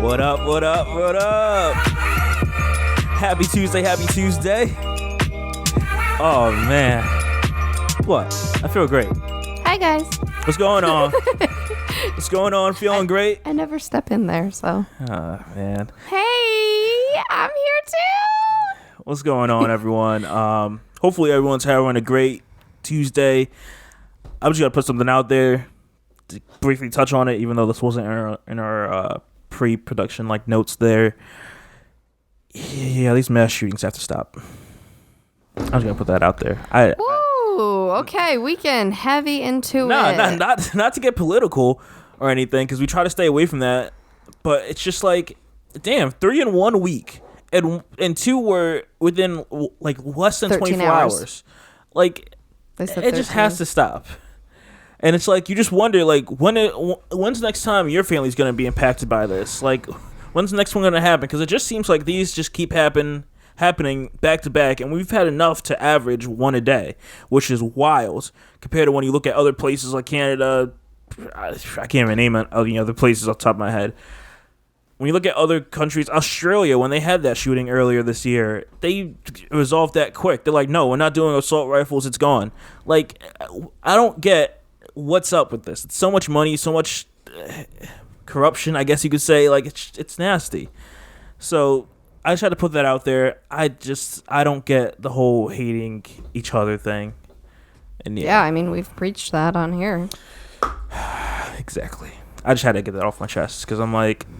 What up, what up, what up? Happy Tuesday, happy Tuesday. Oh, man. What? I feel great. Hi, guys. What's going on? What's going on? Feeling great? I never step in there, so. Oh, man. Hey, I'm here too. What's going on, everyone? Hopefully everyone's having a great Tuesday. I'm just going to put something out there to briefly touch on it, even though this wasn't in our pre-production notes there. Yeah, these mass shootings have to stop. I'm just going to put that out there. Ooh, okay, we can heavy into it. Not to get political or anything, because we try to stay away from that, but it's just damn, 3 in 1 week. And 2 were within less than 24 hours. It just has to stop. And it's you just wonder when's the next time your family's going to be impacted by this? When's the next one going to happen? Because it just seems like these just keep happening back to back, and we've had enough to average 1 a day, which is wild compared to when you look at other places like Canada. I can't even name any other places off the top of my head. When you look at other countries, Australia, when they had that shooting earlier this year, they resolved that quick. They're like, no, we're not doing assault rifles. It's gone. I don't get what's up with this. It's so much money, so much corruption, I guess you could say. It's nasty. So I just had to put that out there. I don't get the whole hating each other thing. And yeah, I mean, we've preached that on here. Exactly. I just had to get that off my chest because I'm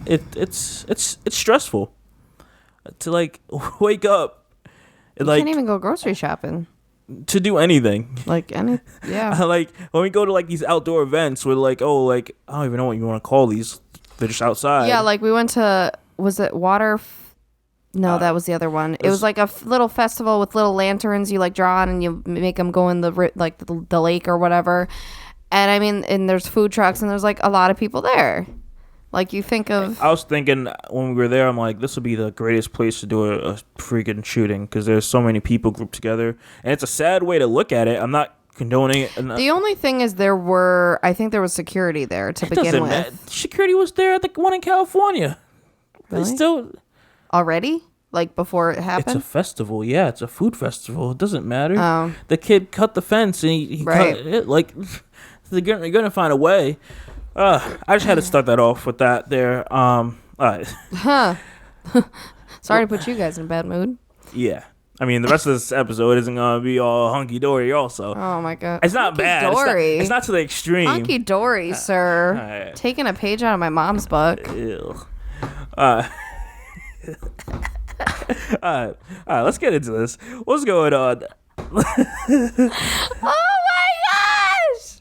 it's stressful to wake up. You can't even go grocery shopping. To do anything. Yeah. When we go to these outdoor events, we're I don't even know what you want to call these. They're just outside. Yeah, we went to, was it water? No, that was the other one. It was a little festival with little lanterns you draw on and you make them go in the lake or whatever. And I mean, and there's food trucks and there's a lot of people there. You think of. I was thinking when we were there, I'm this would be the greatest place to do a freaking shooting because there's so many people grouped together. And it's a sad way to look at it. I'm not condoning it. The only thing is I think there was security there to begin with. Security was there at the one in California. Really? They still. Already? Before it happened? It's a festival. Yeah, it's a food festival. It doesn't matter. Oh. The kid cut the fence and he right. cut it. They're gonna find a way. I just had to start that off with that there. All right. Huh. Sorry to put you guys in a bad mood. Yeah. I mean, the rest of this episode isn't gonna be all hunky dory. Also. Oh my god. It's not bad. It's not to the extreme. Hunky dory, sir. Right. Taking a page out of my mom's book. Ew. All right. Let's get into this. What's going on? Oh my gosh!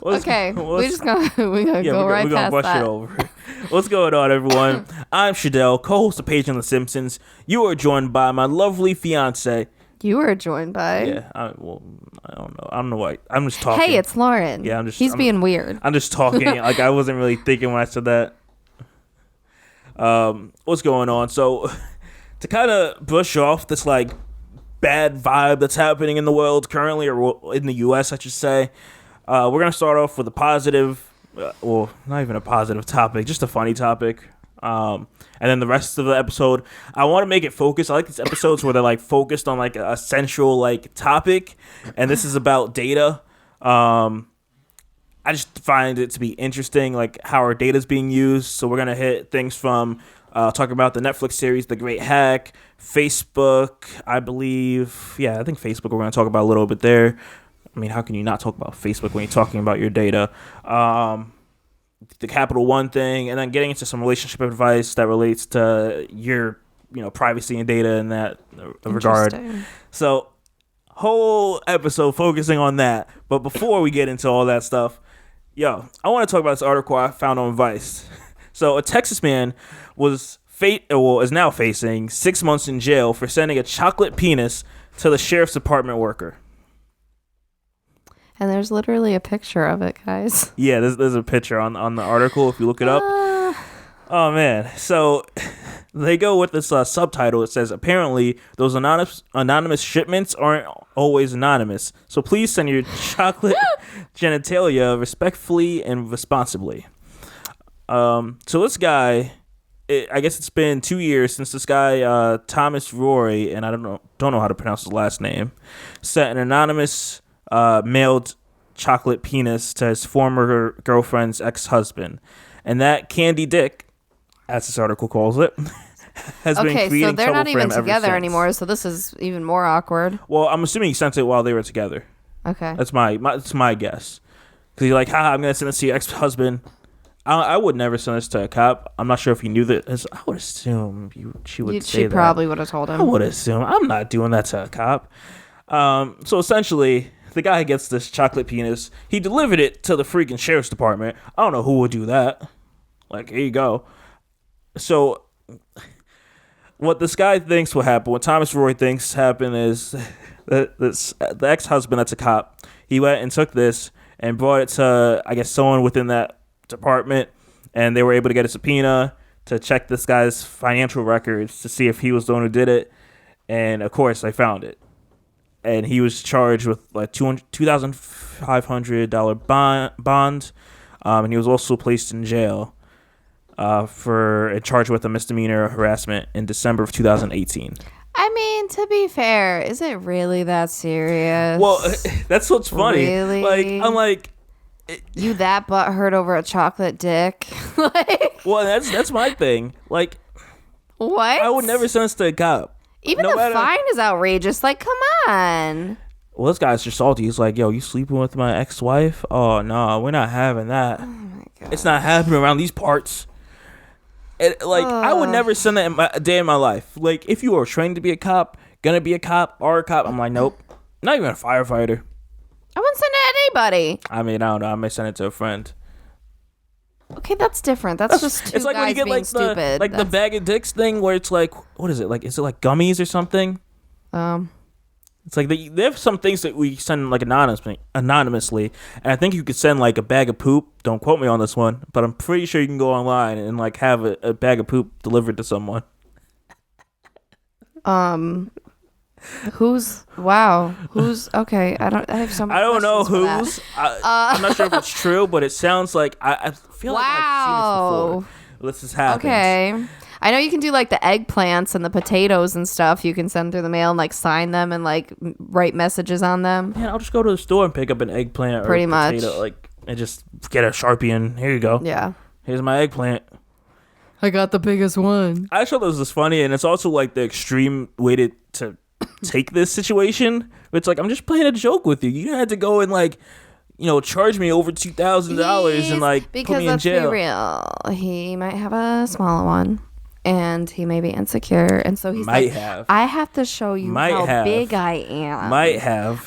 We're gonna go right past brush that. it over. What's going on, everyone? I'm Shadell, co-host of PagingTheSimpsons. You are joined by my lovely fiance. You are joined by. Yeah. I don't know. I don't know why. I'm just talking. Hey, it's Lauren. Yeah, He's being weird. I'm just talking. I wasn't really thinking when I said that. What's going on? So, to kind of brush off this bad vibe that's happening in the world currently, or in the U.S., I should say. We're going to start off with a positive, not even a positive topic, just a funny topic. And then the rest of the episode, I want to make it focused. I like these episodes where they're focused on a central topic. And this is about data. I just find it to be interesting, how our data is being used. So we're going to hit things from talking about the Netflix series, The Great Hack, Facebook, I believe. Yeah, I think Facebook we're going to talk about a little bit there. I mean, how can you not talk about Facebook when you're talking about your data? The Capital One thing, and then getting into some relationship advice that relates to your, privacy and data in that regard. So, whole episode focusing on that. But before we get into all that stuff, I want to talk about this article I found on Vice. So, a Texas man is now facing 6 months in jail for sending a chocolate penis to the sheriff's department worker. And there's literally a picture of it, guys. Yeah, there's a picture on the article if you look it up. Oh, man. So they go with this subtitle. It says, apparently, those anonymous shipments aren't always anonymous. So please send your chocolate genitalia respectfully and responsibly. So this guy I guess it's been 2 years since this guy Thomas Roy, and I don't know how to pronounce his last name, sent an anonymous mailed chocolate penis to his former girlfriend's ex-husband, and that Candy Dick, as this article calls it, has been creating so they're trouble not even for him together ever anymore. So this is even more awkward. Well, I'm assuming he sent it while they were together. Okay, That's my guess. Because he's like, haha, I'm gonna send this to your ex-husband. I would never send this to a cop. I'm not sure if he knew that. I would assume she would say that. She probably would have told him. I would assume. I'm not doing that to a cop. So essentially, the guy gets this chocolate penis. He delivered it to the freaking sheriff's department. I don't know who would do that. Like, here you go. So, what this guy thinks will happen, what Thomas Roy thinks happened is that the ex-husband that's a cop, he went and took this and brought it to, I guess, someone within that department, and they were able to get a subpoena to check this guy's financial records to see if he was the one who did it, and of course they found it, and he was charged with like $2,500 bond, and he was also placed in jail for charged with a misdemeanor harassment in December of 2018. I mean, to be fair, is it really that serious? Well, that's what's funny. Really? Like, I'm like, you that butthurt over a chocolate dick? Like, well, that's my thing. Like, what? I would never send this to a cop. Even the fine is outrageous. Like, come on. Well, this guy's just salty. He's like, yo, you sleeping with my ex-wife? Oh, no, we're not having that. Oh my God. It's not happening around these parts. I would never send that a day in my life. Like, if you were trained to be a cop, gonna be a cop, or a cop, I'm like, nope. Not even a firefighter. I wouldn't send it to anybody. I mean, I don't know. I may send it to a friend. Okay, that's different. That's just two it's like guys when you get being like stupid. the bag of dicks thing where it's like, what is it? Like, is it like gummies or something? It's like they have some things that we send like anonymously, and I think you could send like a bag of poop. Don't quote me on this one, but I'm pretty sure you can go online and like have a bag of poop delivered to someone. Who's okay? I have some. I don't know who's. I'm not sure if it's true, but it sounds like I feel like I've seen this before. This has happened. Okay. I know you can do like the eggplants and the potatoes and stuff. You can send through the mail and like sign them and like write messages on them. Man, I'll just go to the store and pick up an eggplant or a potato, like, and just get a Sharpie and here you go. Yeah. Here's my eggplant. I got the biggest one. I thought this was funny, and it's also like the extreme way to take this situation. It's like, I'm just playing a joke with you. You had to go and like, charge me over $2,000 and like put me in jail. Be real, he might have a smaller one. And he may be insecure, and so he's I have to show you how big I am. I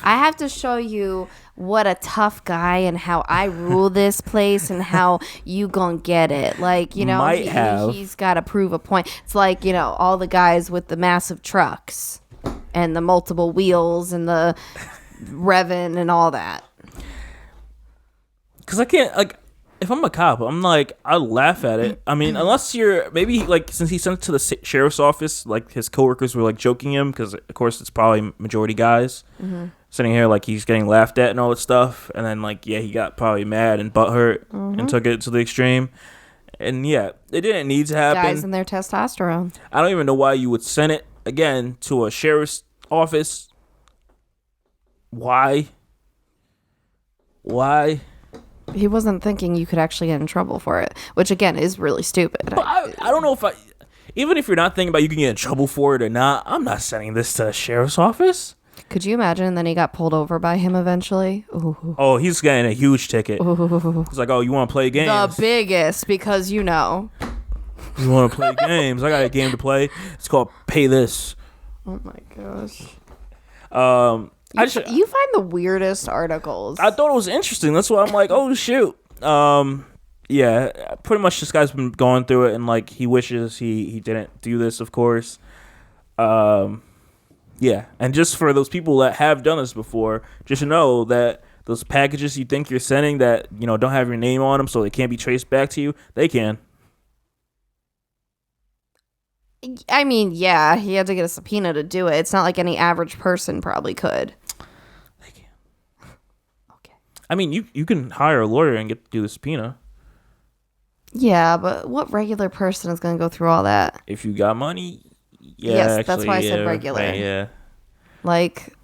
have to show you what a tough guy and how I rule this place and how you gonna get it. Like, he's got to prove a point. It's like, all the guys with the massive trucks and the multiple wheels and the revving and all that. Because I can't, like, if I'm a cop, I'm like, I laugh at it. I mean, unless you're maybe like, since he sent it to the sheriff's office, like his coworkers were like joking him because of course it's probably majority guys sitting here like he's getting laughed at and all that stuff, and then like he got probably mad and butthurt and took it to the extreme, and it didn't need to happen. Guys and their testosterone. I don't even know why you would send it again to a sheriff's office. Why? He wasn't thinking you could actually get in trouble for it, which again is really stupid. But I don't know even if you're not thinking about you can get in trouble for it or not, I'm not sending this to the sheriff's office. Could you imagine? And then he got pulled over by him eventually. Ooh. Oh, he's getting a huge ticket. Ooh. He's like, oh, you want to play games? The biggest, because You want to play games? I got a game to play. It's called Pay This. Oh my gosh. You find the weirdest articles. I thought it was interesting. That's why I'm like, oh shoot. Pretty much this guy's been going through it, and like he wishes he didn't do this, of course. And just for those people that have done this before, just know that those packages you think you're sending that don't have your name on them, so they can't be traced back to you, they can. I mean, yeah, he had to get a subpoena to do it. It's not like any average person probably could. They can. Okay. I mean, you can hire a lawyer and get to do the subpoena. Yeah, but what regular person is going to go through all that? If you got money, yeah. Yes, actually, that's why I said yeah, regular. right, yeah. Like,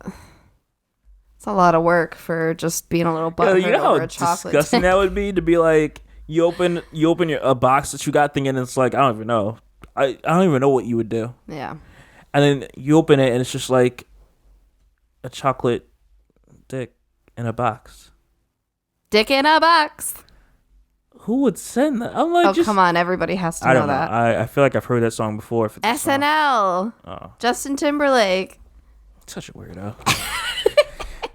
it's a lot of work for just being a little Yeah, butthurt you know how over a chocolate. disgusting that would be to be like, you open a box that you got thinking it's like, I don't even know. I don't even know what you would do. Yeah. And then you open it and it's just like a chocolate dick in a box. Dick in a box. Who would send that? I'm like, Come on, everybody has to I know don't know. that. I feel like I've heard that song before. If it's a song. SNL. Oh, Justin Timberlake. such a weirdo.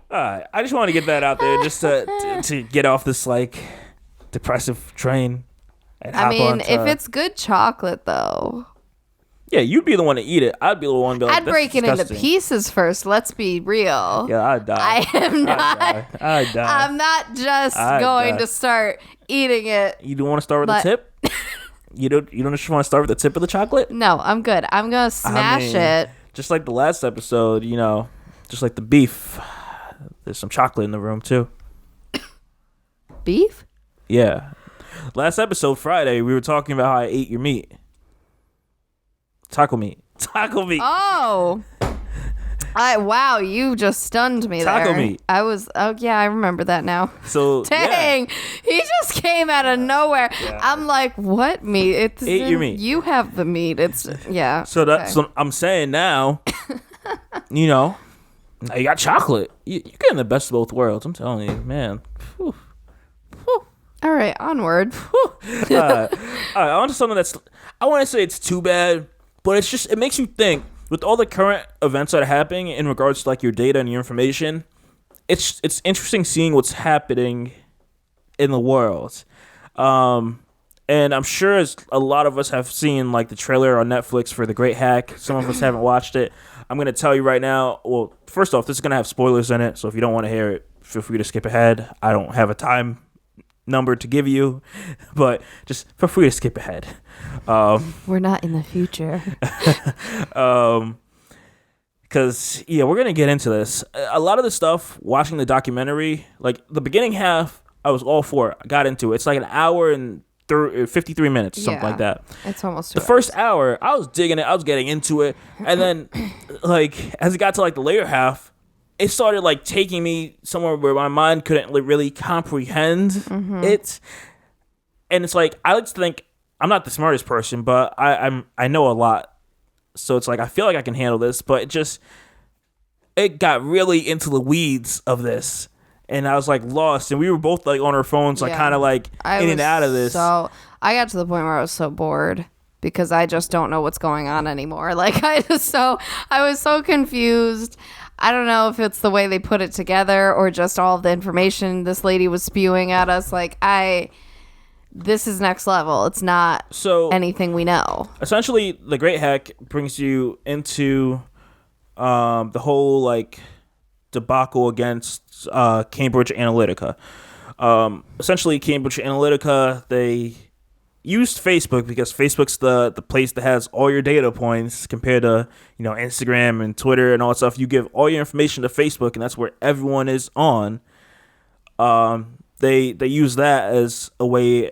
All right, I just want to get that out there just to get off this like depressive train. And I mean, if it's good chocolate though. Yeah, you'd be the one to eat it. I'd be the one to be like, I'd break it into pieces first. Let's be real. Yeah, I'd die. I am not. I'd die. I'm not just going to start eating it. You don't want to start with the tip? You don't just want to start with the tip of the chocolate? No, I'm good. I'm gonna smash it. Just like the last episode, just like the beef. There's some chocolate in the room too. Beef? Yeah. Last episode, Friday, we were talking about how I ate your meat. Taco meat. Oh. Wow, you just stunned me there. Taco meat. I remember that now. So dang, he just came out of nowhere. Yeah. I'm like, what meat? Ate your meat. You have the meat. It's yeah. So I'm saying now, now you got chocolate. You're getting the best of both worlds. I'm telling you, man. Whew. All right, onward. All right, on to something I want to say it's too bad, but it makes you think. With all the current events that are happening in regards to like your data and your information, it's interesting seeing what's happening in the world. And I'm sure a lot of us have seen like the trailer on Netflix for The Great Hack. Some of us haven't watched it. I'm going to tell you right now. Well, first off, this is going to have spoilers in it. So if you don't want to hear it, feel free to skip ahead. I don't have a time number to give you, but just feel free to skip ahead. We're not in the future. Because we're gonna get into this. A lot of the stuff, watching the documentary, like the beginning half, I was all for it. I got into it. It's like an hour and 53 minutes, something like that. It's almost the first hour. I was digging it. I was getting into it, and then like as it got to like the later half, it started like taking me somewhere where my mind couldn't really comprehend it. And it's like, I like to think I'm not the smartest person, but I know a lot. So it's like, I feel like I can handle this, but it got really into the weeds of this. And I was like lost, and we were both like on our phones, like kind of like in and out of this. So I got to the point where I was so bored because I just don't know what's going on anymore. Like I was so confused. I don't know if it's the way they put it together or just all of the information this lady was spewing at us. Like this is next level. It's not anything we know. Essentially, The Great Hack brings you into the whole like debacle against Cambridge Analytica. Essentially, Cambridge Analytica, they used Facebook because Facebook's the place that has all your data points compared to Instagram and Twitter and all that stuff. You give all your information to Facebook, and that's where everyone is on. They use that as a way,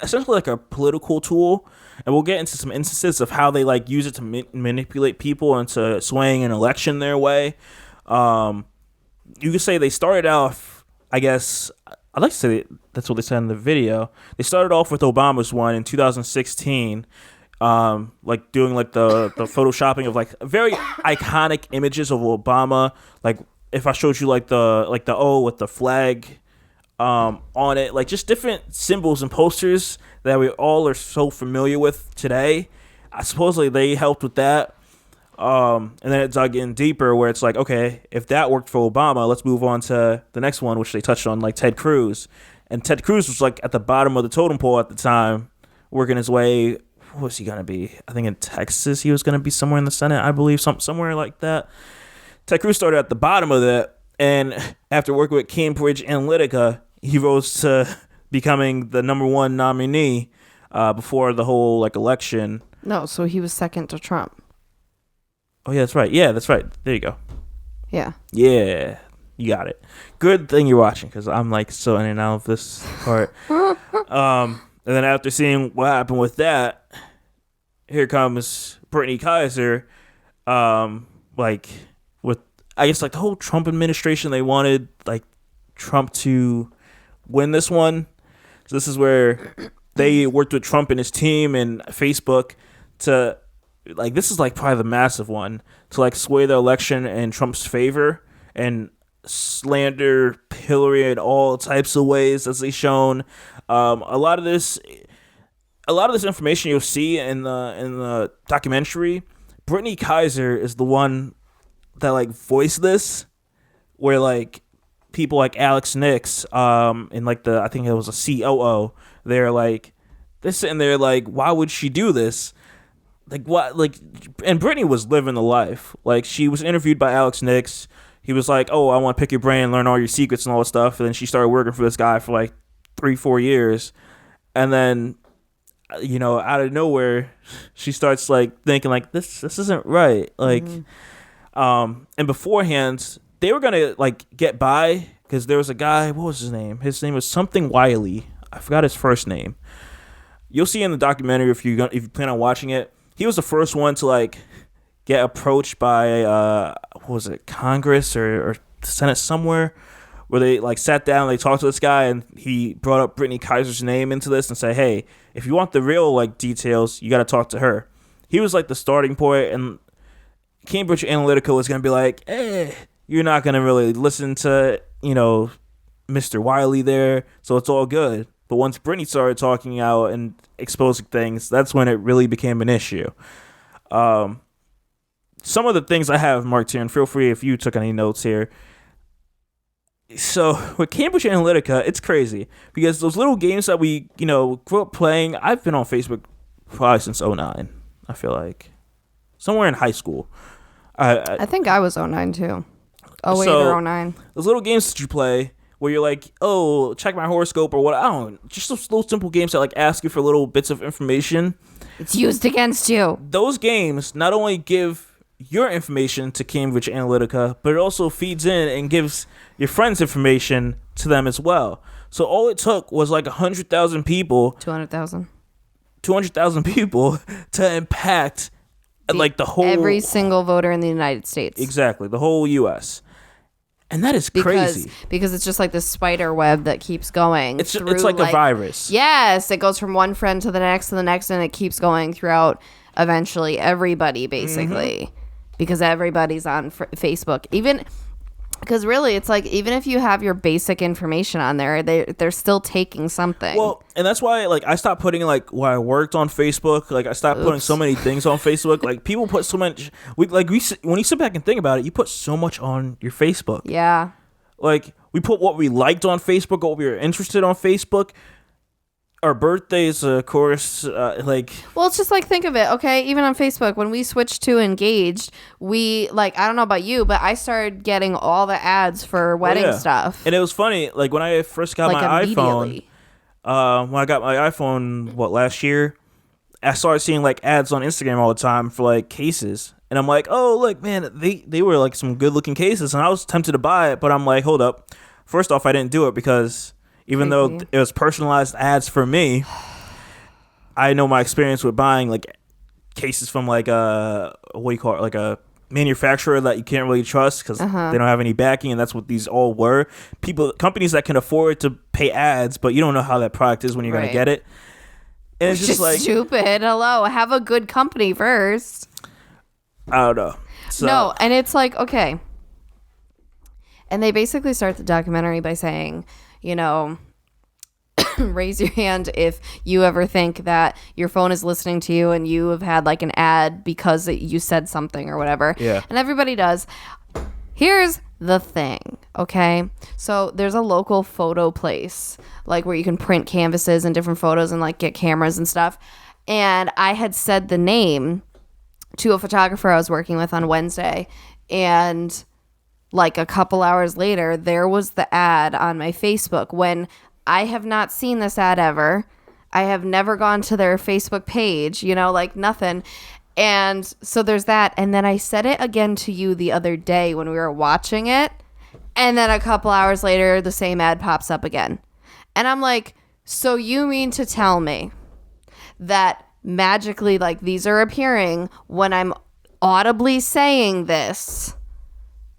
essentially like a political tool, and we'll get into some instances of how they like use it to manipulate people into swaying an election their way. You could say they started off, I guess, I'd like to say that's what they said in the video. They started off with Obama's one in 2016, like doing like the photoshopping of like very iconic images of Obama. Like if I showed you like the O with the flag on it, like just different symbols and posters that we all are so familiar with today. Supposedly they helped with that. And then it dug in deeper where it's like, okay, if that worked for Obama, let's move on to the next one, which they touched on, like Ted Cruz. And Ted Cruz was like at the bottom of the totem pole at the time, working his way. What was he going to be? I think in Texas, he was going to be somewhere in the Senate, I believe, somewhere like that. Ted Cruz started at the bottom of that. And after working with Cambridge Analytica, he rose to becoming the number one nominee before the whole like election. No, so he was second to Trump. Oh, yeah, that's right. Yeah, that's right. There you go. Yeah. Yeah, you got it. Good thing you're watching because I'm like so in and out of this part. And then after seeing what happened with that, here comes Brittany Kaiser, like with I guess like the whole Trump administration. They wanted like Trump to win this one. So this is where they worked with Trump and his team and Facebook to like this is like probably the massive one to like sway the election in Trump's favor and slander Hillary in all types of ways as they shown. A lot of this information you'll see in the documentary. Brittany Kaiser is the one that like voiced this, where like people like Alex Nix, and like I think it was a COO, they're like they're sitting there like, why would she do this? Like what? Like, and Brittany was living the life. Like she was interviewed by Alex Nix. He was like, oh, I want to pick your brain, learn all your secrets and all that stuff. And then she started working for this guy for like 3-4 years, and then out of nowhere, she starts like thinking like this isn't right. Like, and beforehand, they were gonna like get by because there was a guy. What was his name? His name was something Wiley. I forgot his first name. You'll see in the documentary if you plan on watching it. He was the first one to like get approached by what was it, Congress or the Senate somewhere, where they like sat down, they talked to this guy, and he brought up Brittany Kaiser's name into this and said, hey, if you want the real like details, you got to talk to her. He was like the starting point, and Cambridge Analytica was going to be like, you're not going to really listen to, Mr. Wiley there, so it's all good. But once Brittany started talking out and exposing things, that's when it really became an issue. Some of the things I have marked here, and feel free if you took any notes here. So with Cambridge Analytica, it's crazy because those little games that we, grew up playing, I've been on Facebook probably since 2009, I feel like. Somewhere in high school. I think I was 2009 too. 08 or 2009. Those little games that you play where you're like, oh, check my horoscope or what, I don't know, just those little simple games that like ask you for little bits of information. It's used against you. Those games not only give your information to Cambridge Analytica, but it also feeds in and gives your friends' information to them as well. So all it took was like 100,000 people, 200,000 people to impact like the whole every single voter in the United States. Exactly, the whole U.S. And that is crazy because it's just like this spider web that keeps going. It's like a virus. Yes, it goes from one friend to the next, and it keeps going throughout eventually everybody, basically, because everybody's on Facebook. Even because really, it's like even if you have your basic information on there, they're still taking something. Well, and that's why like I stopped putting like where I worked on Facebook. Like I stopped putting so many things on Facebook. Like people put so much. When you sit back and think about it, you put so much on your Facebook. Yeah. Like we put what we liked on Facebook, what we were interested on Facebook. Our birthdays, of course, like... Well, it's just like, think of it, okay? Even on Facebook, when we switched to Engaged, we, like, I don't know about you, but I started getting all the ads for wedding stuff. And it was funny, like, when I first got my iPhone, when I got my iPhone, last year, I started seeing, like, ads on Instagram all the time for, like, cases. And I'm like, oh, look, man, they were, like, some good-looking cases. And I was tempted to buy it, but I'm like, hold up. First off, I didn't do it because... Even though it was personalized ads for me, I know my experience with buying like cases from like what do you call it, like a manufacturer that you can't really trust because they don't have any backing, and that's what these all were. Companies that can afford to pay ads, but you don't know how that product is when you're gonna get it. And it's just like stupid. Hello, have a good company first. I don't know. So, no, and it's like okay, and they basically start the documentary by saying, raise your hand if you ever think that your phone is listening to you and you have had like an ad because you said something or whatever. Yeah. And everybody does. Here's the thing, okay? So there's a local photo place, like where you can print canvases and different photos and like get cameras and stuff. And I had said the name to a photographer I was working with on Wednesday, and like a couple hours later, there was the ad on my Facebook when I have not seen this ad ever. I have never gone to their Facebook page, like nothing. And so there's that. And then I said it again to you the other day when we were watching it. And then a couple hours later, the same ad pops up again. And I'm like, So you mean to tell me that magically, like, these are appearing when I'm audibly saying this,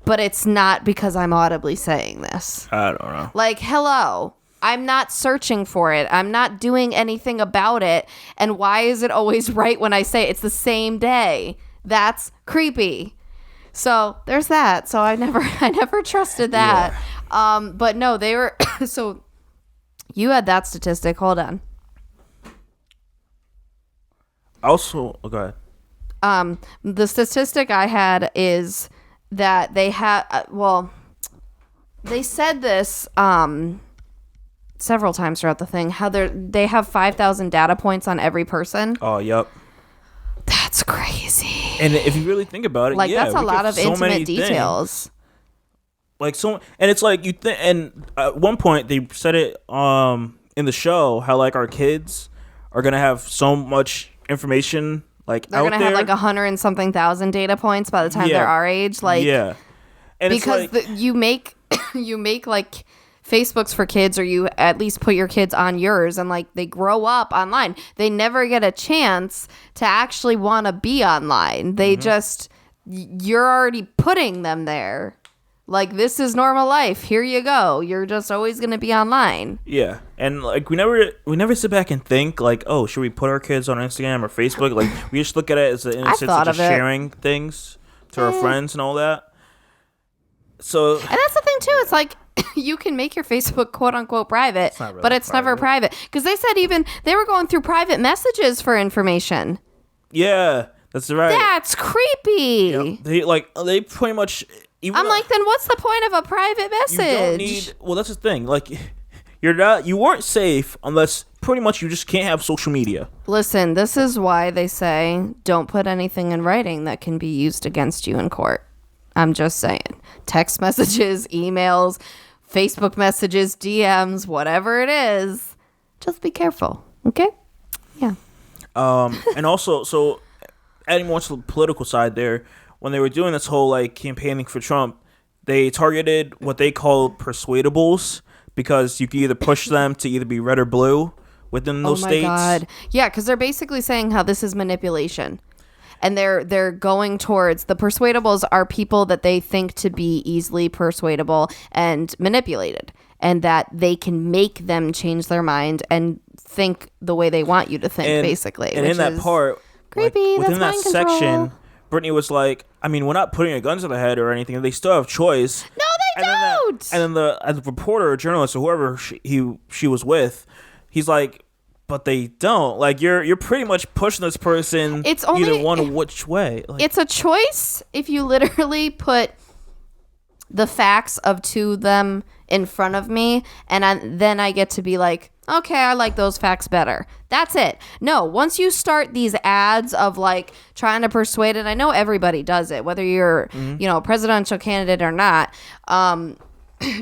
but it's not because I'm audibly saying this? I don't know. Like, hello, I'm not searching for it. I'm not doing anything about it. And why is it always right when I say it? It's the same day? That's creepy. So there's that. So I never trusted that. Yeah. But no, they were, so you had that statistic. Hold on. Also, go ahead. The statistic I had is that they had, they said this several times throughout the thing, how they have 5,000 data points on every person. Oh, yep. That's crazy. And if you really think about it, like, that's a lot of intimate details. Like, so, and it's like, and at one point they said it in the show, how like our kids are gonna have so much information, like they're gonna have like 100 and something thousand data points by the time they're our age, like, yeah, and because it's like, you make like Facebooks for kids, or you at least put your kids on yours, and like they grow up online. They never get a chance to actually want to be online. They just, you're already putting them there. Like, this is normal life. Here you go. You're just always going to be online. Yeah. And like we never sit back and think like, oh, should we put our kids on Instagram or Facebook? Like, we just look at it as an innocent of sharing things to our friends and all that. So, and that's the thing too. It's like, you can make your Facebook quote unquote private, but it's never private. Because they said even they were going through private messages for information. Yeah, that's right. That's creepy. Yep. They pretty much. I'm like, then what's the point of a private message? You don't need. Well, that's the thing. Like, you weren't safe unless pretty much you just can't have social media. Listen, this is why they say don't put anything in writing that can be used against you in court. I'm just saying. Text messages, emails, Facebook messages, DMs, whatever it is, just be careful. Okay? Yeah. And also, so adding more to the political side there, when they were doing this whole like campaigning for Trump, they targeted what they called persuadables, because you can either push them to either be red or blue within those states. Oh my God. Yeah, because they're basically saying how this is manipulation. And they're going towards, the persuadables are people that they think to be easily persuadable and manipulated, and that they can make them change their mind and think the way they want you to think, basically. And in that part, creepy. Like, within that mind control section, Brittany was like, I mean, we're not putting a gun to the head or anything. They still have choice. No, they don't. And then the reporter or journalist or whoever she was with, he's like, but they don't. Like, you're pretty much pushing this person either one which way. Like, it's a choice if you literally put the facts of to them in front of me, and then I get to be like, okay, I like those facts better. That's it. No, once you start these ads of like trying to persuade, and I know everybody does it, whether you're, a presidential candidate or not,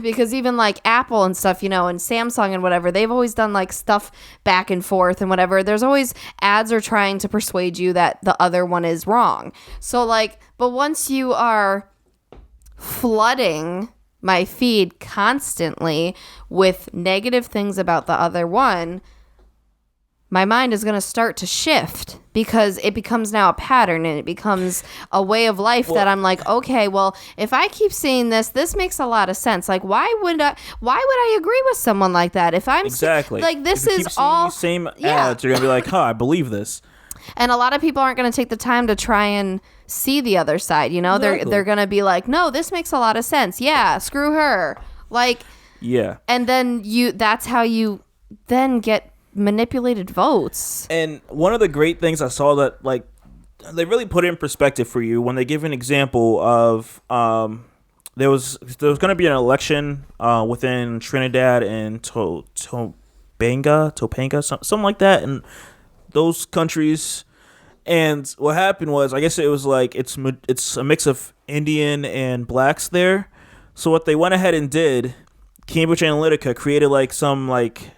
because even like Apple and stuff, and Samsung and whatever, they've always done like stuff back and forth and whatever. There's always ads are trying to persuade you that the other one is wrong. So like, but once you are flooding my feed constantly with negative things about the other one, my mind is going to start to shift, because it becomes now a pattern, and it becomes a way of life that I'm like, okay, well, if I keep seeing this makes a lot of sense. Like, why would I agree with someone like that? If I'm exactly like, this is all same ads, you're going to be like, huh, I believe this. And a lot of people aren't going to take the time to try and see the other side. Exactly. They're going to be like, no, this makes a lot of sense. Yeah, screw her. Like, yeah. And then that's how you then get manipulated votes. And one of the great things I saw that, like, they really put it in perspective for you when they give an example of there was going to be an election within Trinidad and Topanga, something like that, and those countries. And what happened was, I guess it was like it's a mix of Indian and blacks there. So what they went ahead and did, Cambridge Analytica created like some, like,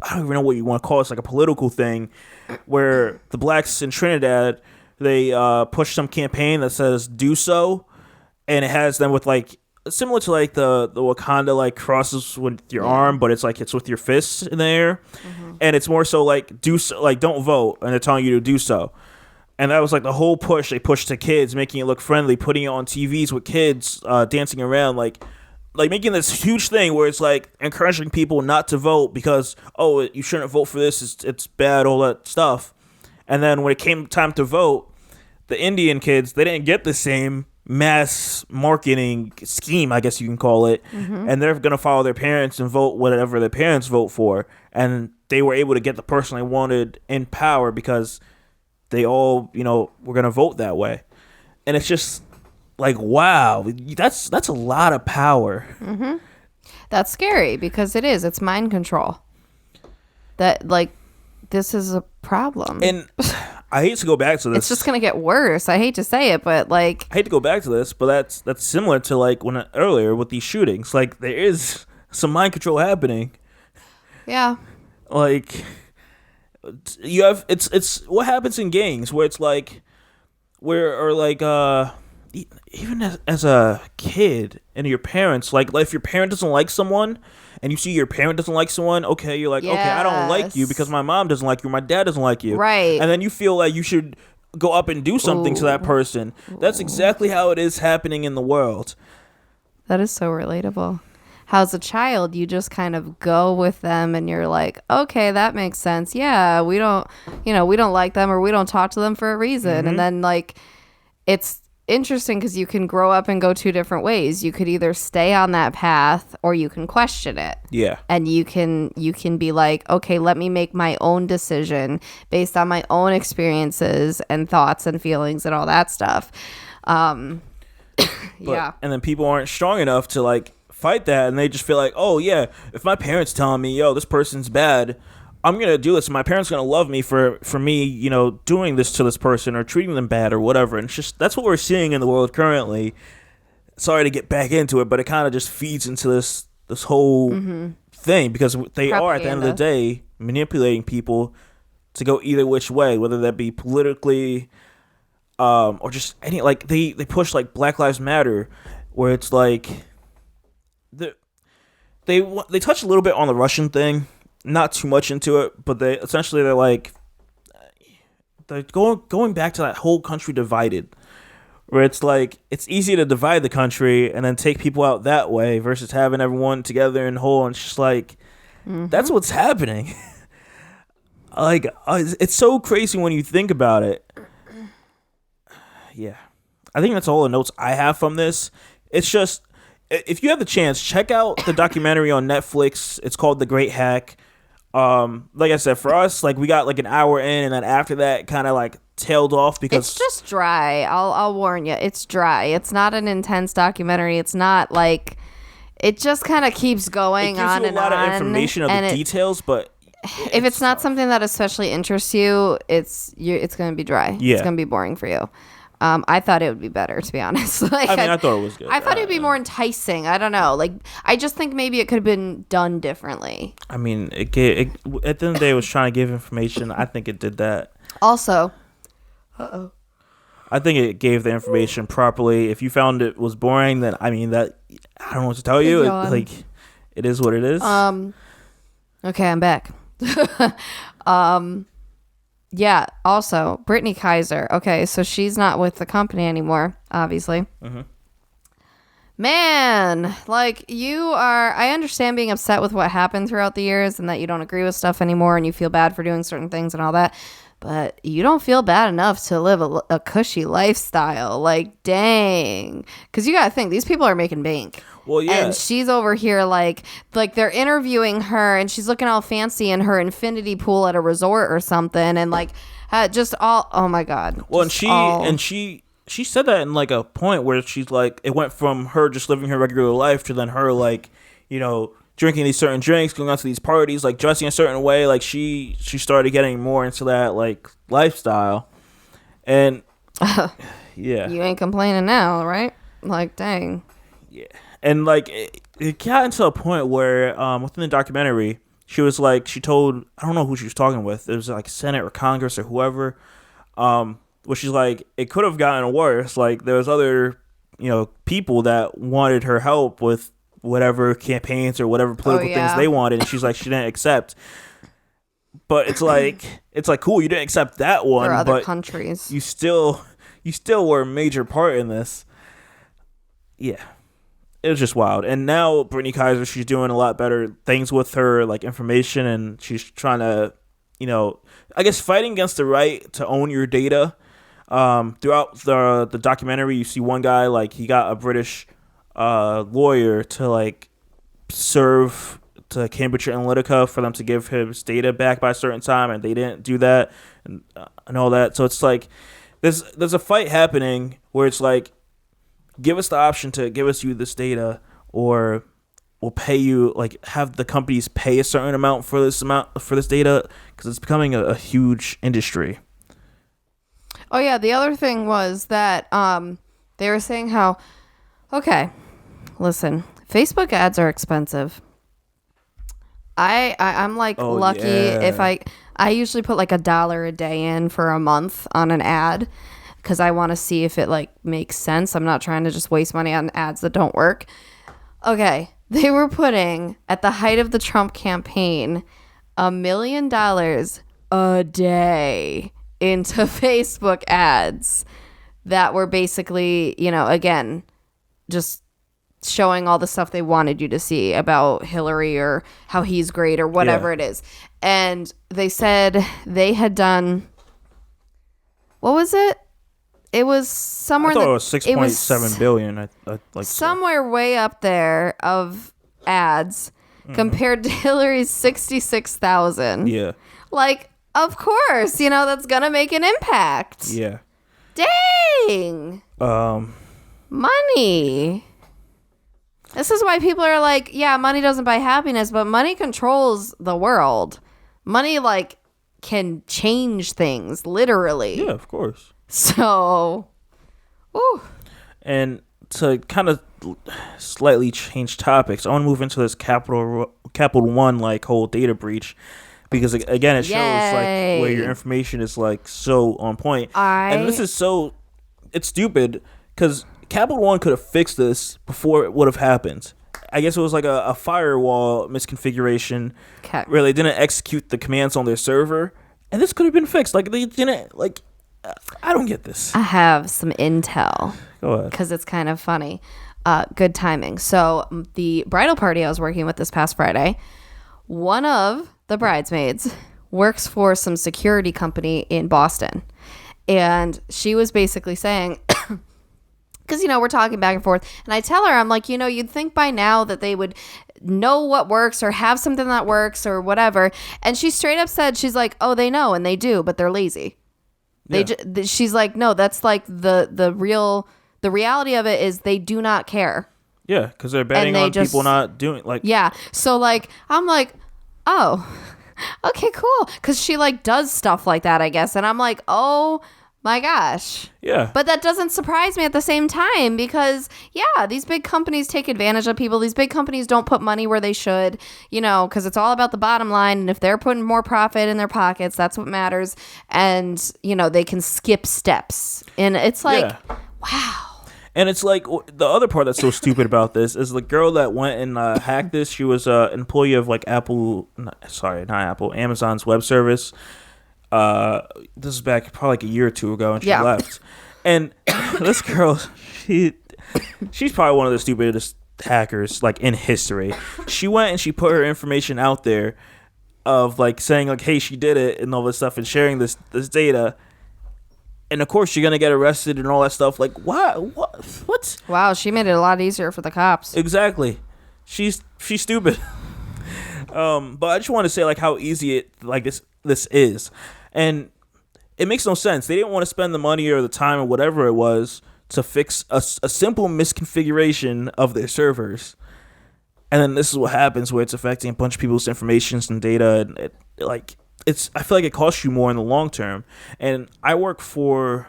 I don't even know what you want to call it. It's like a political thing where the blacks in Trinidad, they push some campaign that says "do so," and it has them with like similar to like the Wakanda like crosses with your arm, but it's like it's with your fists in the air, and it's more so like do so, like don't vote, and they're telling you to do so. And that was like the whole push they pushed to kids, making it look friendly, putting it on TVs with kids dancing around, like making this huge thing where it's like encouraging people not to vote because you shouldn't vote for this, it's bad, all that stuff. And then when it came time to vote, the Indian kids, they didn't get the same mass marketing scheme, I guess you can call it, and they're gonna follow their parents and vote whatever their parents vote for, and they were able to get the person they wanted in power because they all, were gonna vote that way. And it's just like, wow, that's a lot of power. That's scary because it's mind control. That like this is a problem. And I hate to go back to this. It's just gonna get worse. I hate to say it, but like I hate to go back to this, but that's similar to like when earlier with these shootings. Like there is some mind control happening. Yeah. Like you have it's what happens in gangs where it's like even as a kid and your parents, like if your parent doesn't like someone and you see your parent doesn't like someone, okay, you're like, okay, I don't like you because my mom doesn't like you, my dad doesn't like you. Right. And then you feel like you should go up and do something to that person. That's exactly how it is happening in the world. That is so relatable. How as a child, you just kind of go with them and you're like, okay, that makes sense. Yeah, we don't like them or we don't talk to them for a reason. And then like, it's interesting because you can grow up and go two different ways. You could either stay on that path or you can question it. Yeah. And you can be like, okay, let me make my own decision based on my own experiences and thoughts and feelings and all that stuff. Yeah. And then people aren't strong enough to like fight that, and they just feel like, oh yeah, if my parents telling me, yo, this person's bad, I'm gonna do this, and my parents gonna love me for me, doing this to this person or treating them bad or whatever. And it's just that's what we're seeing in the world currently. Sorry to get back into it, but it kind of just feeds into this whole thing because they are at the end of the day manipulating people to go either which way, whether that be politically or just any, like they push like Black Lives Matter, where it's like they touch a little bit on the Russian thing, not too much into it, but they're going back to that whole country divided, where it's like it's easy to divide the country and then take people out that way versus having everyone together in whole. And it's just like that's what's happening. Like it's so crazy when you think about it. Yeah, I think that's all the notes I have from this. It's just, if you have the chance, check out the documentary on Netflix. It's called The Great Hack. Like I said, for us, like we got like an hour in, and then after that, kind of like tailed off because it's just dry. I'll warn you, it's dry. It's not an intense documentary. It's not like, it just kind of keeps going on and on. It gives you a lot of information of the details, but if it's not something that especially interests you, it's going to be dry. Yeah. It's going to be boring for you. I thought it would be better, to be honest. Like, I thought it was good. I thought it would be more enticing. I don't know. Like, I just think maybe it could have been done differently. I mean, at the end of the day, it was trying to give information. I think it did that. Also, I think it gave the information properly. If you found it was boring, then I mean that I don't know what to tell you. It is what it is. Okay, I'm back. Yeah, also, Brittany Kaiser. Okay, so she's not with the company anymore, obviously. Man, like, I understand being upset with what happened throughout the years and that you don't agree with stuff anymore and you feel bad for doing certain things and all that. But you don't feel bad enough to live a cushy lifestyle. Like, dang. Because you got to think, these people are making bank. Well, yeah. And she's over here like they're interviewing her and she's looking all fancy in her infinity pool at a resort or something. And like, just all, oh my God. Well, and she said that in like a point where she's like, it went from her just living her regular life to then her like, drinking these certain drinks, going out to these parties, like dressing a certain way. Like she started getting more into that like lifestyle. And yeah. You ain't complaining now, right? Like, dang. Yeah. And like it got into a point where within the documentary, she was like, she told, I don't know who she was talking with. It was like Senate or Congress or whoever. Where she's like, it could have gotten worse. Like there was other people that wanted her help with whatever campaigns or whatever political things they wanted, and she's like, she didn't accept. But it's like cool, you didn't accept that one. There are other but countries. You still were a major part in this. Yeah. It was just wild. And now Brittany Kaiser, she's doing a lot better things with her like information, and she's trying to, I guess fighting against the right to own your data. Throughout the documentary, you see one guy, like, he got a British lawyer to like serve to Cambridge Analytica for them to give his data back by a certain time, and they didn't do that, and all that. So it's like there's a fight happening where it's like, give us the option to give us this data, or we'll pay you, like, have the companies pay a certain amount for this data, because it's becoming a huge industry. Oh yeah, the other thing was that they were saying how, okay, listen, Facebook ads are expensive. I'm like lucky if I usually put like $1 a day in for a month on an ad, because I want to see if it like makes sense. I'm not trying to just waste money on ads that don't work. Okay, they were putting, at the height of the Trump campaign, $1 million a day into Facebook ads that were basically, again, just showing all the stuff they wanted you to see about Hillary or how he's great or whatever it is. And they said they had done, what was it? It was somewhere. I thought it was 6.7 billion. I like somewhere way up there of ads compared to Hillary's 66,000. Yeah. Like, of course, that's gonna make an impact. Yeah. Dang. Money. This is why people are like, yeah, money doesn't buy happiness, but money controls the world. Money, like, can change things, literally. Yeah, of course. So, ooh. And to kind of slightly change topics, I want to move into this Capital One, like, whole data breach, because again, it shows like where your information is like so on point. And this is it's stupid, because Capital One could have fixed this before it would have happened. I guess it was like a firewall misconfiguration where they didn't execute the commands on their server, and this could have been fixed. Like, they didn't, like, I don't get this. I have some intel. Go ahead. Because it's kind of funny. Good timing. So the bridal party I was working with this past Friday, one of the bridesmaids works for some security company in Boston. And she was basically saying, because, we're talking back and forth. And I tell her, I'm like, you'd think by now that they would know what works or have something that works or whatever. And she straight up said, she's like, oh, they know and they do, but they're lazy. She's like, no, that's like the reality of it is they do not care. Yeah, because they're betting on people not doing, like. Yeah, so like I'm like, oh, okay, cool, because she like does stuff like that, I guess, and I'm like, oh my gosh. Yeah. But that doesn't surprise me at the same time, because these big companies take advantage of people. These big companies don't put money where they should, because it's all about the bottom line. And if they're putting more profit in their pockets, that's what matters. And, they can skip steps. And it's like, wow. And it's like, the other part that's so stupid about this is the girl that went and hacked this. She was an employee of like Amazon's web service. This is back probably like a year or two ago, and she left. And this girl, she's probably one of the stupidest hackers like in history. She went and she put her information out there of like saying like, hey, she did it and all this stuff, and sharing this data. And of course, you're gonna get arrested and all that stuff. Like, what? Wow, she made it a lot easier for the cops. Exactly. She's stupid. But I just want to say like how easy this is. And it makes no sense. They didn't want to spend the money or the time or whatever it was to fix a simple misconfiguration of their servers. And then this is what happens, where it's affecting a bunch of people's information and data. And I feel like it costs you more in the long term. And I work for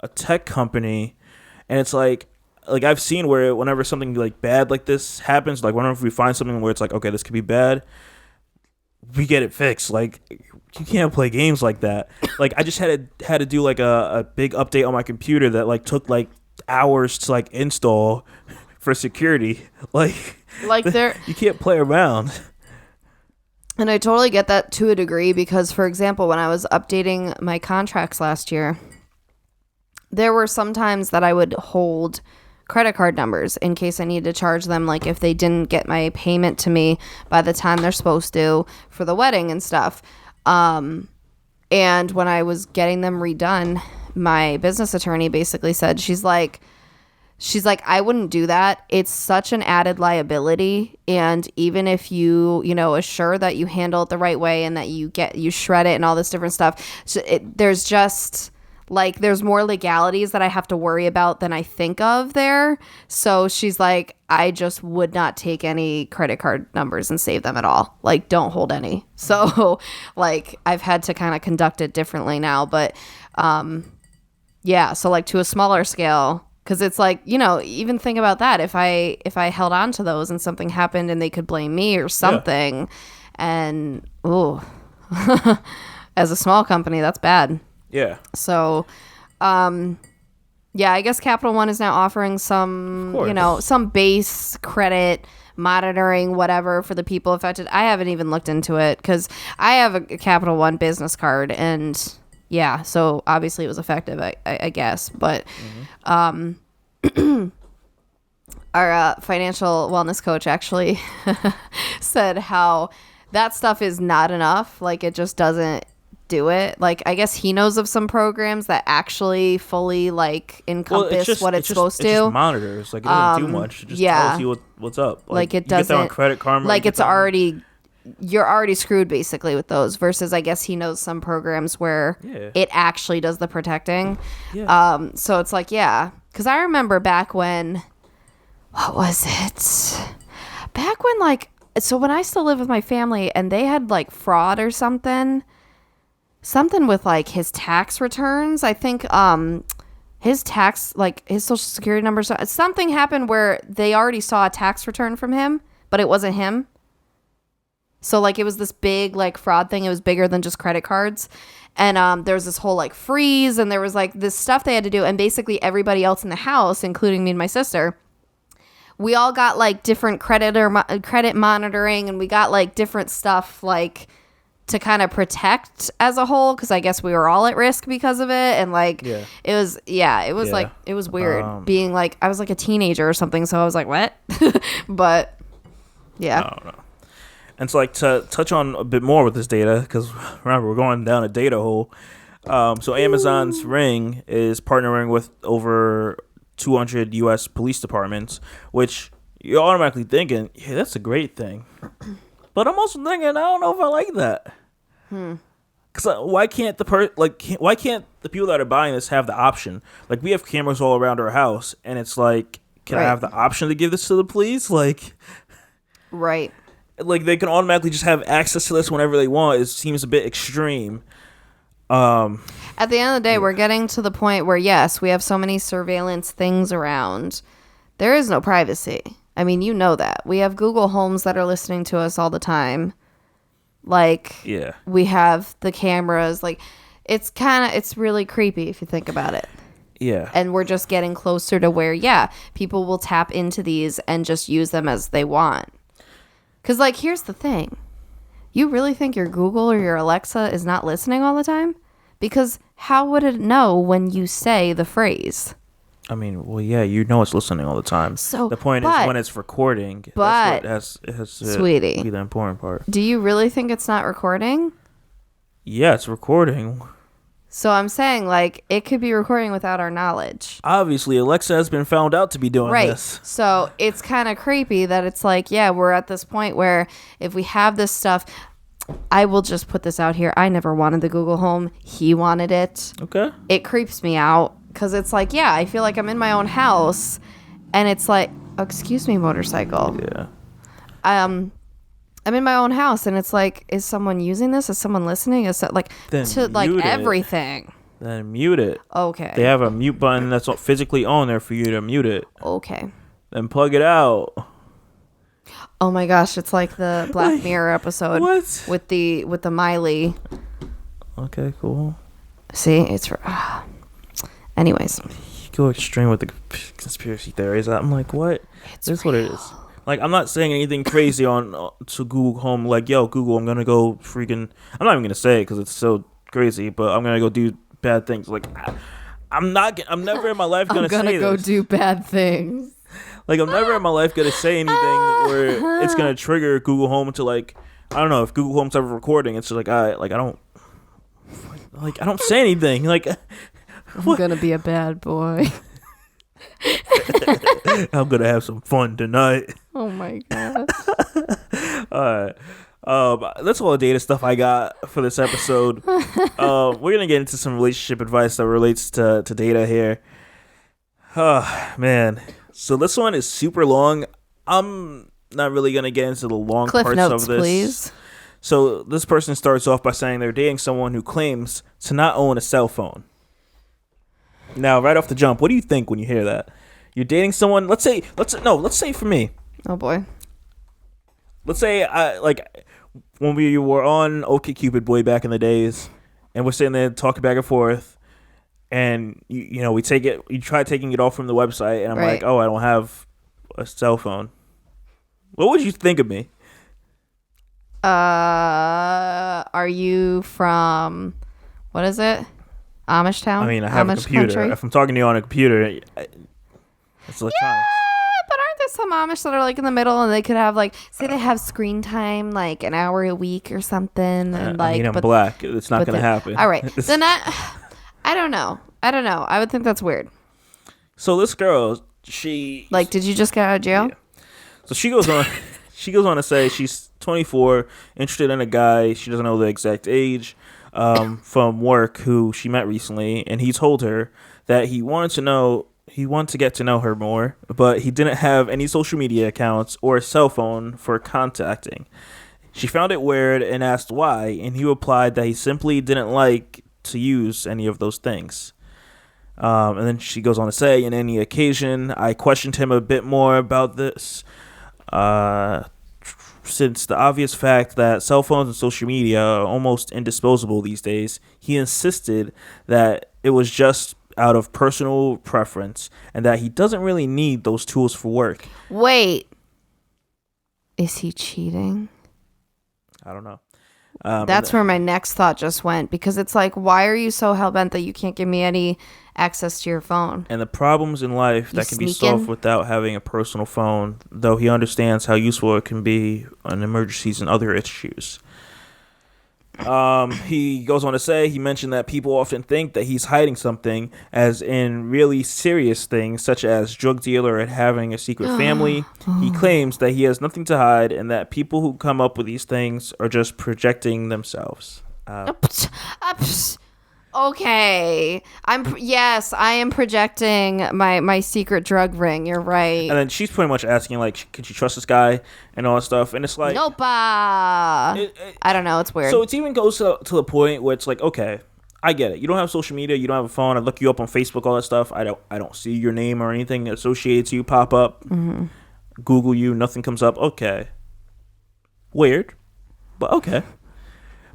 a tech company, and it's like I've seen where whenever something like bad like this happens, like whenever we find something where it's like, okay, this could be bad, we get it fixed. Like, you can't play games like that. Like, I just had to do like a big update on my computer that like took like hours to like install for security. Like they're you can't play around. And I totally get that to a degree because, for example, when I was updating my contracts last year, there were some times that I would hold credit card numbers in case I needed to charge them, like if they didn't get my payment to me by the time they're supposed to for the wedding and stuff. And when I was getting them redone, my business attorney basically said, she's like, I wouldn't do that. It's such an added liability. And even if you assure that you handle it the right way and that you shred it and all this different stuff, there's just like, there's more legalities that I have to worry about than I think of there. So she's like, I just would not take any credit card numbers and save them at all. Like, don't hold any. So like, I've had to kind of conduct it differently now. But yeah, so like to a smaller scale, because it's like, even think about that. If I held on to those and something happened and they could blame me or something, and as a small company, that's bad. Yeah. So, yeah, I guess Capital One is now offering some, some base credit monitoring, whatever, for the people affected. I haven't even looked into it because I have a Capital One business card, and yeah, so obviously it was effective, I guess. But our financial wellness coach actually said how that stuff is not enough. Like, it just doesn't do it. Like, I guess he knows of some programs that actually fully like encompass what it's supposed to. It just monitors. Like, it doesn't do much. It just tells you what's up. Like it you doesn't. Get that on Credit Karma. Like, it's already. You're already screwed basically with those, versus I guess he knows some programs where it actually does the protecting. Yeah. So it's like, yeah, because I remember back when, what was it? Back when when I still lived with my family and they had like fraud or something with like his tax returns. I think his tax, like his social security number, something happened where they already saw a tax return from him, but it wasn't him. So, like, it was this big, like, fraud thing. It was bigger than just credit cards. And there was this whole, like, freeze. And there was, like, this stuff they had to do. And basically everybody else in the house, including me and my sister, we all got, like, different credit monitoring. And we got, like, different stuff, like, to kind of protect as a whole. Because I guess we were all at risk because of it. And, like, it was like, it was weird being, like, I was, like, a teenager or something. So I was like, what? But, yeah. I don't know. And so, like, to touch on a bit more with this data, because remember, we're going down a data hole. So Amazon's Ring is partnering with over 200 U.S. police departments, which you're automatically thinking, yeah, that's a great thing. But I'm also thinking, I don't know if I like that. Because why can't why can't the people that are buying this have the option? Like, we have cameras all around our house, and it's like, can I have the option to give this to the police? Like, right. Like, they can automatically just have access to this whenever they want. It seems a bit extreme. At the end of the day, we're getting to the point where, yes, we have so many surveillance things around. There is no privacy. I mean, you know that. We have Google Homes that are listening to us all the time. Like, we have the cameras. Like, it's really creepy if you think about it. Yeah. And we're just getting closer to where, people will tap into these and just use them as they want. Because, like, here's the thing. You really think your Google or your Alexa is not listening all the time? Because how would it know when you say the phrase? I mean, well, yeah, it's listening all the time. So the point is when it's recording. But, that's what has sweetie, to be the important part. Do you really think it's not recording? Yeah, it's recording. So I'm saying, like, it could be recording without our knowledge. Obviously, Alexa has been found out to be doing this. So it's kind of creepy that it's like, we're at this point where if we have this stuff, I will just put this out here. I never wanted the Google Home. He wanted it. Okay. It creeps me out because it's like, I feel like I'm in my own house and it's like, excuse me, motorcycle. Yeah. I'm in my own house, and it's like, is someone using this? Is someone listening? Is that like everything? Then mute it. Okay. They have a mute button that's physically on there for you to mute it. Okay. Then plug it out. Oh my gosh, it's like the Black Mirror episode with the Miley. Okay, cool. See, it's anyways. go extreme with the conspiracy theories. I'm like, what? That's what it is. Like, I'm not saying anything crazy on to Google Home. Like, yo, Google, I'm gonna go freaking. I'm not even gonna say it because it's so crazy. But I'm gonna go do bad things. Like, I'm not. I'm never in my life gonna say this. I'm gonna go do bad things. Like, I'm never in my life gonna say anything where it's gonna trigger Google Home to, like, I don't know, if Google Home's ever recording, it's just like, I don't say anything. Like, I'm gonna be a bad boy. I'm gonna have some fun tonight. Oh my god. All right. That's all the data stuff I got for this episode. We're gonna get into some relationship advice that relates to data here. Oh man. So this one is super long. I'm not really going to get into the long Cliff parts notes, of this. Please. So this person starts off by saying they're dating someone who claims to not own a cell phone. Now, right off the jump, what do you think when you hear that? You're dating someone, let's say for me. Oh boy. Let's say when we were on OkCupid way back in the days, and we're sitting there talking back and forth. And you try taking it off from the website, and I'm like, oh, I don't have a cell phone. What would you think of me? Are you from, what is it? Amish town? I mean, I have Amish a computer. Country? If I'm talking to you on a computer, it's electronics. Yeah, but aren't there some Amish that are like in the middle, and they could have like, say they have screen time like an hour a week or something, and like. I mean, I'm black. It's not gonna happen. All right, then I don't know. I would think that's weird. So this girl, she did you just get out of jail? Yeah. So she goes on. She goes on to say she's 24, interested in a guy. She doesn't know the exact age. From work, who she met recently, and he told her that he wanted to get to know her more, but he didn't have any social media accounts or a cell phone for contacting. She found it weird and asked why, and he replied that he simply didn't like to use any of those things. And then she goes on to say, in any occasion, I questioned him a bit more about this, since the obvious fact that cell phones and social media are almost indisposable these days. He insisted that it was just out of personal preference and that he doesn't really need those tools for work. Wait, is he cheating? I don't know. That's where my next thought just went, because it's like, why are you so hell-bent that you can't give me any access to your phone? And the problems in life that can be solved without having a personal phone, though he understands how useful it can be in emergencies and other issues. He goes on to say, he mentioned that people often think that he's hiding something, as in really serious things such as drug dealer and having a secret family. He claims that he has nothing to hide and that people who come up with these things are just projecting themselves. Okay, I am projecting my secret drug ring. You're right. And then she's pretty much asking, like, could you trust this guy and all that stuff? And it's like, nope. I don't know. It's weird. So it even goes to the point where it's like, okay, I get it. You don't have social media. You don't have a phone. I look you up on Facebook, all that stuff. I don't see your name or anything associated to you pop up. Mm-hmm. Google you, nothing comes up. Okay, weird, but okay.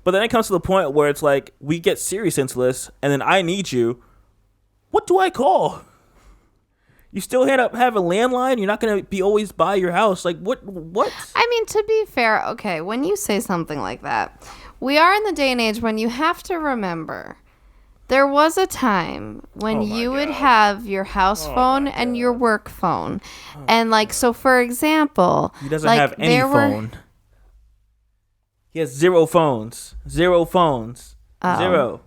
But then it comes to the point where it's like, we get serious into this, and then I need you. What do I call? You still have a landline? You're not going to be always by your house. Like, what? I mean, to be fair, okay, when you say something like that, we are in the day and age when you have to remember, there was a time when you would have your house phone and your work phone. And, like, so, for example, he doesn't have any phone. He has zero phones. Zero.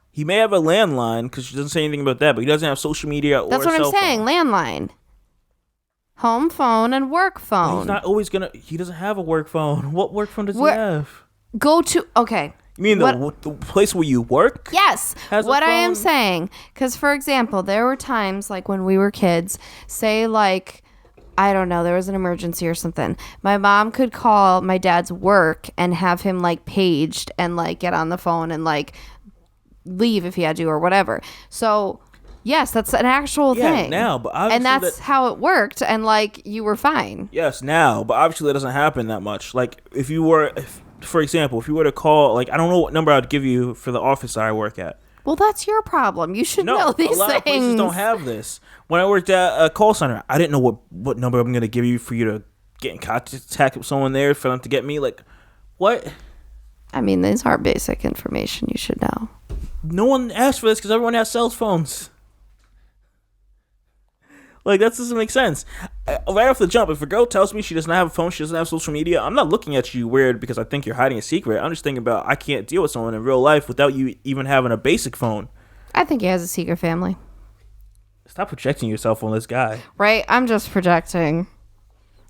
He may have a landline because she doesn't say anything about that, but he doesn't have social media or That's what I'm saying. Phone. Landline. Home phone and work phone. But he's not always going to... He doesn't have a work phone. What work phone does he have? Okay. You mean the place where you work? Yes. What I am saying. Because, for example, there were times, like, when we were kids, say, like... I don't know, there was an emergency or something. My mom could call my dad's work and have him, like, paged and, like, get on the phone and, like, leave if he had to or whatever. So, yes, that's an actual thing. Yeah, now, but obviously... And that's how it worked, and, like, you were fine. Yes, now, but obviously that doesn't happen that much. Like, for example, if you were to call, like, I don't know what number I'd give you for the office I work at. Well, that's your problem. You should know these things. A lot of places don't have this. When I worked at a call center, I didn't know what number I'm going to give you for you to get in contact with someone there for them to get me. Like, what? I mean, these are basic information you should know. No one asked for this because everyone has cell phones. Like, that doesn't make sense. Right off the jump, if a girl tells me she doesn't have a phone, she doesn't have social media, I'm not looking at you weird because I think you're hiding a secret. I'm just thinking about I can't deal with someone in real life without you even having a basic phone. I think he has a secret family. Stop projecting yourself on this guy. Right? I'm just projecting.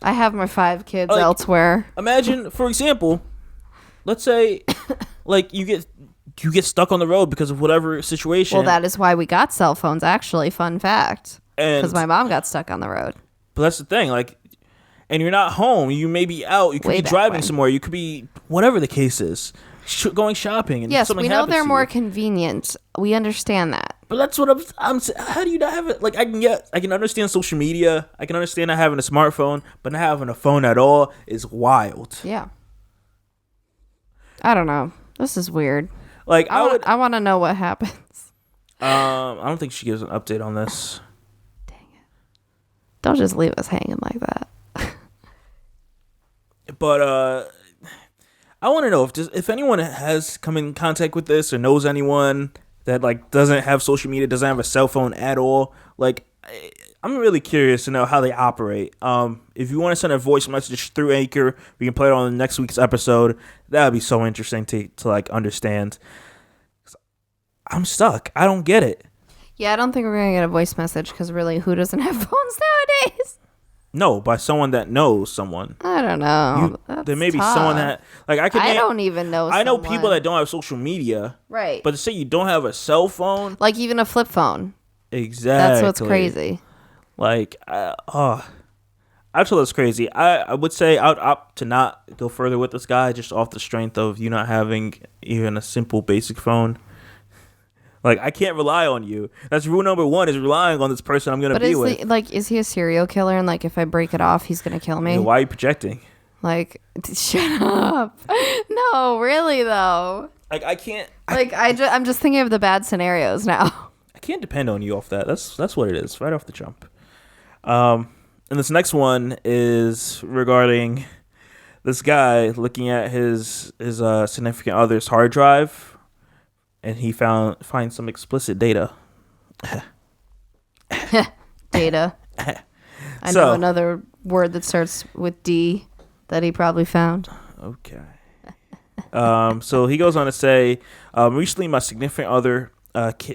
I have my 5 kids elsewhere. Imagine, for example, let's say, like, you get stuck on the road because of whatever situation. Well, that is why we got cell phones, actually. Fun fact. Because my mom got stuck on the road. But that's the thing, like, and you're not home. You may be out. You could be driving somewhere. You could be whatever the case is, going shopping. And yes, something we know they're more you. Convenient. We understand that. But that's what I'm saying. How do you not have it? Like, I can understand social media. I can understand not having a smartphone, but not having a phone at all is wild. Yeah. I don't know. This is weird. Like, I want to know what happens. I don't think she gives an update on this. Don't just leave us hanging like that. But I want to know if anyone has come in contact with this or knows anyone that like doesn't have social media, doesn't have a cell phone at all. Like, I'm really curious to know how they operate. If you want to send a voice message through Anchor, we can play it on next week's episode. That would be so interesting to like understand. I'm stuck. I don't get it. Yeah, I don't think we're going to get a voice message because really, who doesn't have phones nowadays? No, by someone that knows someone. I don't know. There may be someone that, like, I don't even know I know people that don't have social media. Right. But to say you don't have a cell phone. Like, even a flip phone. Exactly. That's what's crazy. Like, I feel that's crazy. I would say I would opt to not go further with this guy just off the strength of you not having even a simple basic phone. Like, I can't rely on you. That's rule number 1 is relying on this person I'm going to be with. Is he a serial killer? And, like, if I break it off, he's going to kill me? Yeah, why are you projecting? Like, shut up. No, really, though. Like, I can't. I'm just thinking of the bad scenarios now. I can't depend on you off that. That's what it is, right off the jump. And this next one is regarding this guy looking at his significant other's hard drive. And he finds some explicit data. Data. I know another word that starts with D that he probably found. Okay. So he goes on to say, recently my significant other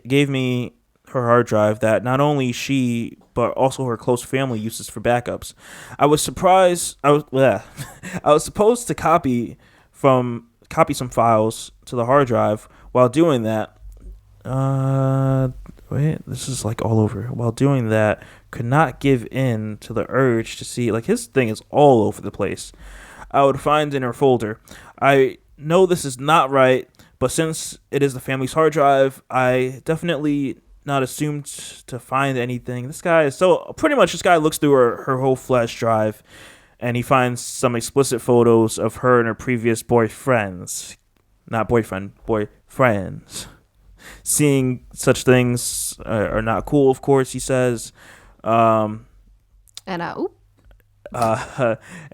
gave me her hard drive that not only she but also her close family uses for backups. I was surprised. I was supposed to copy some files to the hard drive. While doing that, this is like all over. While doing that, could not give in to the urge to see, like, his thing is all over the place. I would find in her folder. I know this is not right, but since it is the family's hard drive, I definitely not assumed to find anything. This guy looks through her whole flash drive, and he finds some explicit photos of her and her previous boyfriends. Not boyfriend, boyfriends. Seeing such things are not cool, of course, he says. And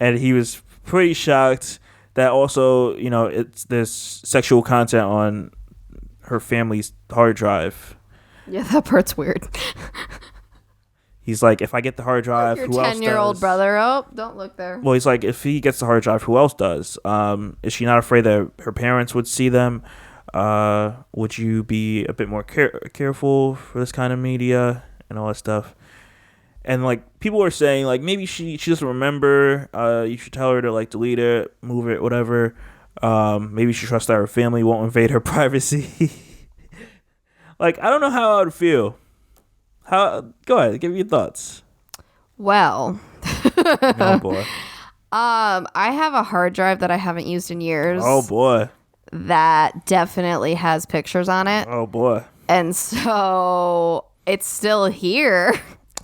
he was pretty shocked that also, it's this sexual content on her family's hard drive. Yeah, that part's weird. He's like, if I get the hard drive, who else does? Your 10-year-old brother. Oh, don't look there. Well, he's like, if he gets the hard drive, who else does? Is she not afraid that her parents would see them? Would you be a bit more careful for this kind of media and all that stuff? And, like, people are saying, like, maybe she doesn't remember. You should tell her to, like, delete it, move it, whatever. Maybe she trusts that her family won't invade her privacy. Like, I don't know how I would feel. Go ahead, give me your thoughts. Well, oh boy. I have a hard drive that I haven't used in years. Oh boy. That definitely has pictures on it. Oh boy. And so it's still here.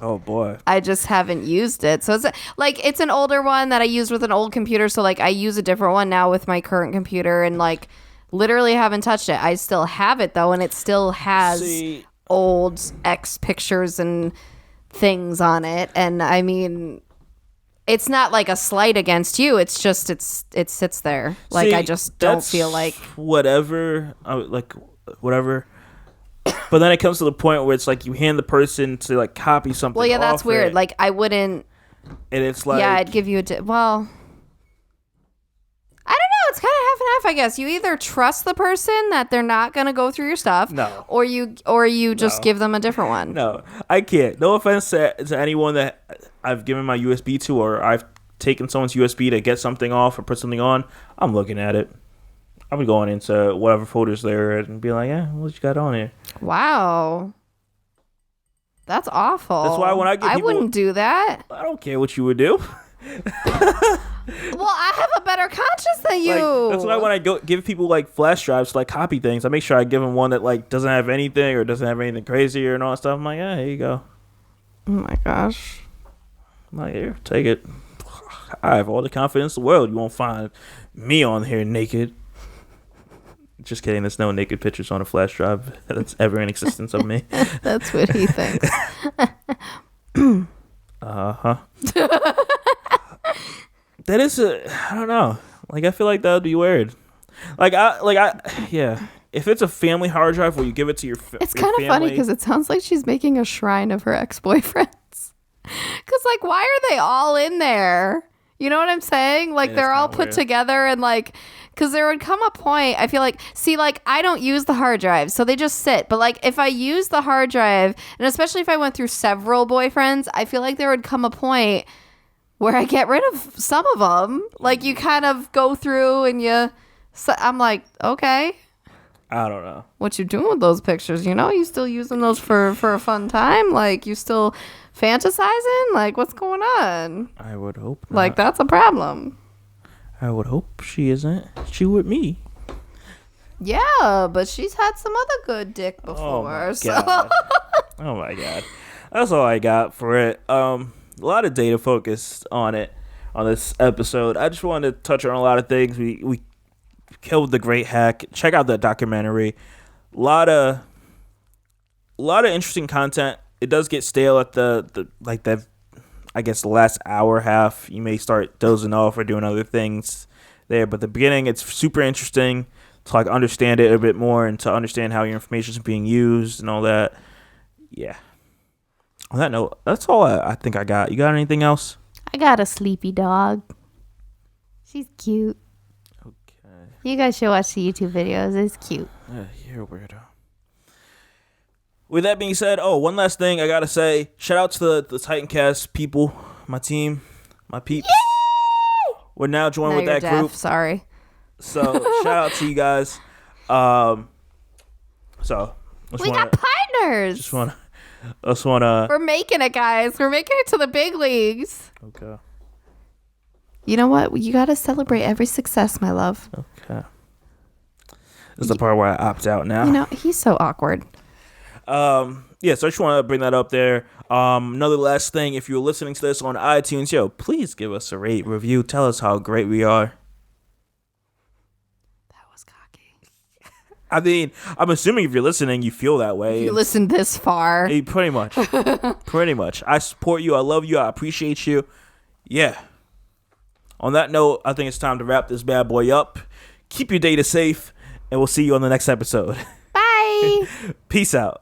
Oh boy. I just haven't used it. So it's an older one that I used with an old computer. So like I use a different one now with my current computer, and like Literally haven't touched it. I still have it though, and it still has old ex pictures and things on it. And I mean, it's not like a slight against you. It's just it sits there. Like I just don't feel like whatever. Whatever. But then it comes to the point where it's like you hand the person to like copy something. Well, yeah, that's weird. Like I wouldn't. And it's like, yeah, I'd give you well. I don't know. It's kind of half and half, I guess. You either trust the person that they're not going to go through your stuff, no, or you just give them a different one. No, I can't. No offense to anyone that I've given my USB to, or I've taken someone's USB to get something off or put something on. I'm looking at it. I'll be going into whatever folders there and be like, yeah, what you got on here? Wow. That's awful. That's why when I wouldn't do that. I don't care what you would do. Well, I have a better conscience than you. Like, that's why when I give people like flash drives to like copy things, I make sure I give them one that like doesn't have anything or doesn't have anything crazy or and all that stuff. I'm like, yeah, here you go. Oh my gosh. I'm like, here, take it. I have all the confidence in the world. You won't find me on here naked. Just kidding. There's no naked pictures on a flash drive that's ever in existence of me. That's what he thinks. Uh-huh. That is I don't know. Like, I feel like that would be weird. Yeah. If it's a family hard drive where you give it to your it's kind of funny because it sounds like she's making a shrine of her ex-boyfriends. Because, like, why are they all in there? You know what I'm saying? Like, they're all put together and, like... Because there would come a point, I feel like, I don't use the hard drive, so they just sit. But, like, if I use the hard drive, and especially if I went through several boyfriends, I feel like there would come a point where I get rid of some of them. Like, you kind of go through and I'm like, okay. I don't know. What you doing with those pictures? You know, you still using those for a fun time? Like, you still fantasizing? Like, what's going on? I would hope not. Like, that's a problem. I would hope she isn't. She with me. Yeah, but she's had some other good dick before. Oh my god. Oh my god. That's all I got for it. A lot of data focused on it on this episode. I just wanted to touch on a lot of things. We killed the great hack. Check out that documentary. A lot of interesting content. It does get stale at the I guess the last hour half. You may start dozing off or doing other things there, but the beginning, it's super interesting to like understand it a bit more and to understand how your information is being used and all that. Yeah. On that note, that's all I think I got. You got anything else? I got a sleepy dog. She's cute. Okay. You guys should watch the YouTube videos. It's cute. Yeah, you're a weirdo. With that being said, one last thing I gotta say. Shout out to the Titancast people, my team, my peeps. Yay! We're now joined with that group. Sorry. So shout out to you guys. So we got partners. We're making it, guys. We're making it to the big leagues. Okay. You know what? You gotta celebrate every success, my love. Okay. This is the part where I opt out now. You know, he's so awkward. So I just want to bring that up there. Another last thing, if you're listening to this on iTunes, please give us a review. Tell us how great we are. That was cocky. I mean, I'm assuming if you're listening, you feel that way. If you listened this far. Pretty much. Pretty much. I support you. I love you. I appreciate you. Yeah. On that note, I think it's time to wrap this bad boy up. Keep your data safe, and we'll see you on the next episode. Bye. Peace out.